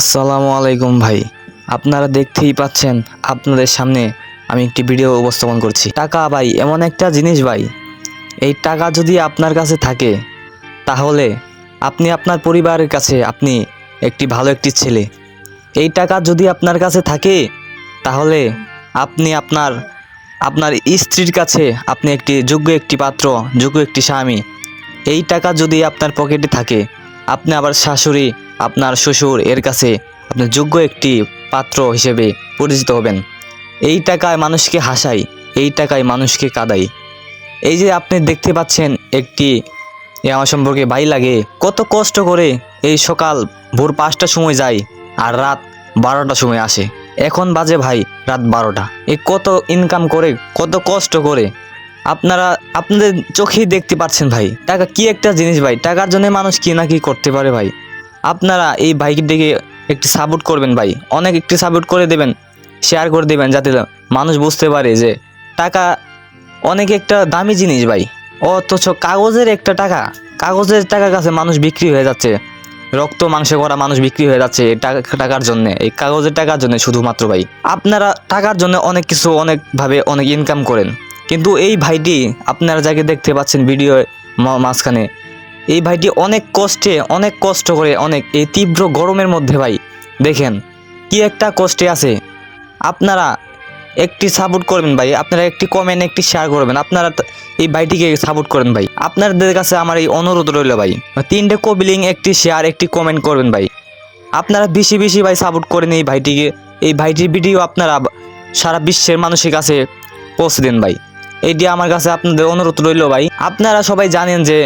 আসসালামু আলাইকুম ভাই। আপনারা দেখতেই পাচ্ছেন আপনাদের সামনে আমি একটি ভিডিও উপস্থাপন করছি। টাকা ভাই এমন একটা জিনিস ভাই, এই টাকা যদি আপনার কাছে থাকে তাহলে আপনি আপনার পরিবারের কাছে আপনি একটি ভালো একটি ছেলে। এই টাকা যদি আপনার কাছে থাকে তাহলে আপনি আপনার আপনার স্ত্রীর কাছে আপনি একটি যোগ্য একটি পাত্র, যোগ্য একটি স্বামী। এই টাকা যদি আপনার পকেটে থাকে আপনি আবার শাশুড়ি, আপনার শ্বশুর এর কাছে আপনি যোগ্য একটি পাত্র হিসেবে পরিচিত হবেন। এই টাকায় মানুষকে হাসায়, এই টাকায় মানুষকে কাঁদায়। এই যে আপনি দেখতে পাচ্ছেন একটি আমার সম্পর্কে ভাই লাগে, কত কষ্ট করে এই সকাল ভোর 5টার সময় যায় আর রাত 12টার সময় আসে। এখন বাজে ভাই রাত 12টা। এই কত ইনকাম করে, কত কষ্ট করে আপনারা আপনাদের চোখেই দেখতে পাচ্ছেন ভাই। টাকা কি একটা জিনিস ভাই, টাকার জন্য মানুষ কি না কি করতে পারে ভাই। আপনারা এই ভাইটিকে একটু সাপোর্ট করবেন ভাই, অনেক একটু সাপোর্ট করে দেবেন, শেয়ার করে দেবেন, যাতে মানুষ বুঝতে পারে যে টাকা অনেক একটা দামি জিনিস ভাই। অথচ কাগজের একটা টাকা, কাগজের টাকার কাছে মানুষ বিক্রি হয়ে যাচ্ছে, রক্ত মাংস করা মানুষ বিক্রি হয়ে যাচ্ছে এই টাকার জন্য, এই কাগজের টাকার জন্য শুধুমাত্র ভাই। আপনারা টাকার জন্য অনেক কিছু অনেকভাবে অনেক ইনকাম করেন, কিন্তু এই ভাইটি আপনারা যাকে দেখতে পাচ্ছেন ভিডিও মাঝখানে, এই ভাইটি অনেক কষ্টে, অনেক কষ্ট করে, অনেক এই তীব্র গরমের মধ্যে ভাই দেখেন কি একটা কষ্টে আছে। আপনারা একটি সাপোর্ট করবেন ভাই, আপনারা একটি কমেন্ট একটি শেয়ার করবেন, আপনারা এই ভাইটিকে সাপোর্ট করেন ভাই। আপনাদের কাছে আমার এই অনুরোধ রইল ভাই, 3টে কপিলিং, একটি শেয়ার, একটি কমেন্ট করবেন ভাই। আপনারা বেশি বেশি ভাই সাপোর্ট করেন এই ভাইটিকে। এই ভাইটির ভিডিও আপনারা সারা বিশ্বের মানুষের কাছে পৌঁছে দেন ভাই। এইটি আমার কাছে আপনাদের অনুরোধ রইল ভাই। আপনারা সবাই জানেন যে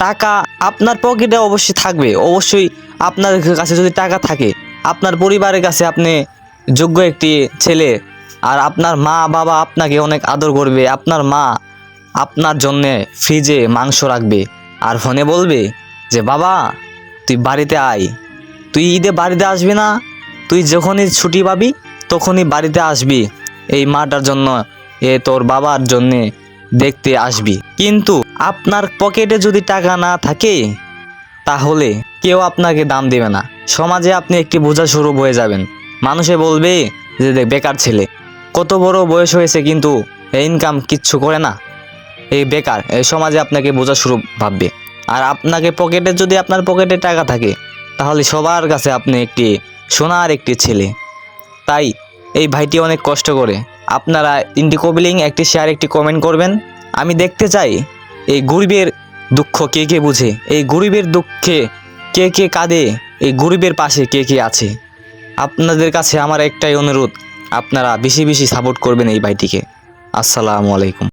টাকা আপনার পকেটে অবশ্যই থাকবে, অবশ্যই আপনার কাছে যদি টাকা থাকে আপনার পরিবারের কাছে আপনি যোগ্য একটি ছেলে, আর আপনার মা বাবা আপনাকে অনেক আদর করবে। আপনার মা আপনার জন্যে ফ্রিজে মাংস রাখবে আর ফোনে বলবে যে বাবা তুই বাড়িতে আয়, তুই ঈদে বাড়িতে আসবি না, তুই যখনই ছুটি পাবি তখনই বাড়িতে আসবি, এই মাটার জন্য তোর বাবার জন্যে দেখতে আসবি। কিন্তু আপনার পকেটে যদি টাকা না থাকে তাহলে কেউ আপনাকে দাম দেবে না, সমাজে আপনি একটি বোঝা স্বরূপ হয়ে যাবেন। মানুষে বলবে যে বেকার ছেলে, কত বড় বয়স হয়েছে কিন্তু ইনকাম কিচ্ছু করে না, এই বেকার, এই সমাজে আপনাকে বোঝা স্বরূপ ভাববে। আর আপনাকে পকেটে যদি আপনার পকেটে টাকা থাকে তাহলে সবার কাছে আপনি একটি সোনার একটি ছেলে। তাই এই ভাইটি অনেক কষ্ট করে। আপনারা 3টি কপিলিং, একটি শেয়ার, একটি কমেন্ট করবেন। আমি দেখতে চাই এই গরিবের দুঃখ কে কে বুঝে, এই গরিবের দুঃখে কে কে কাঁদে, এই গরিবের পাশে কে কে আছে। আপনাদের কাছে আমার একটাই অনুরোধ, আপনারা বেশি বেশি সাপোর্ট করবেন এই ভাইটিকে। আসসালামু আলাইকুম।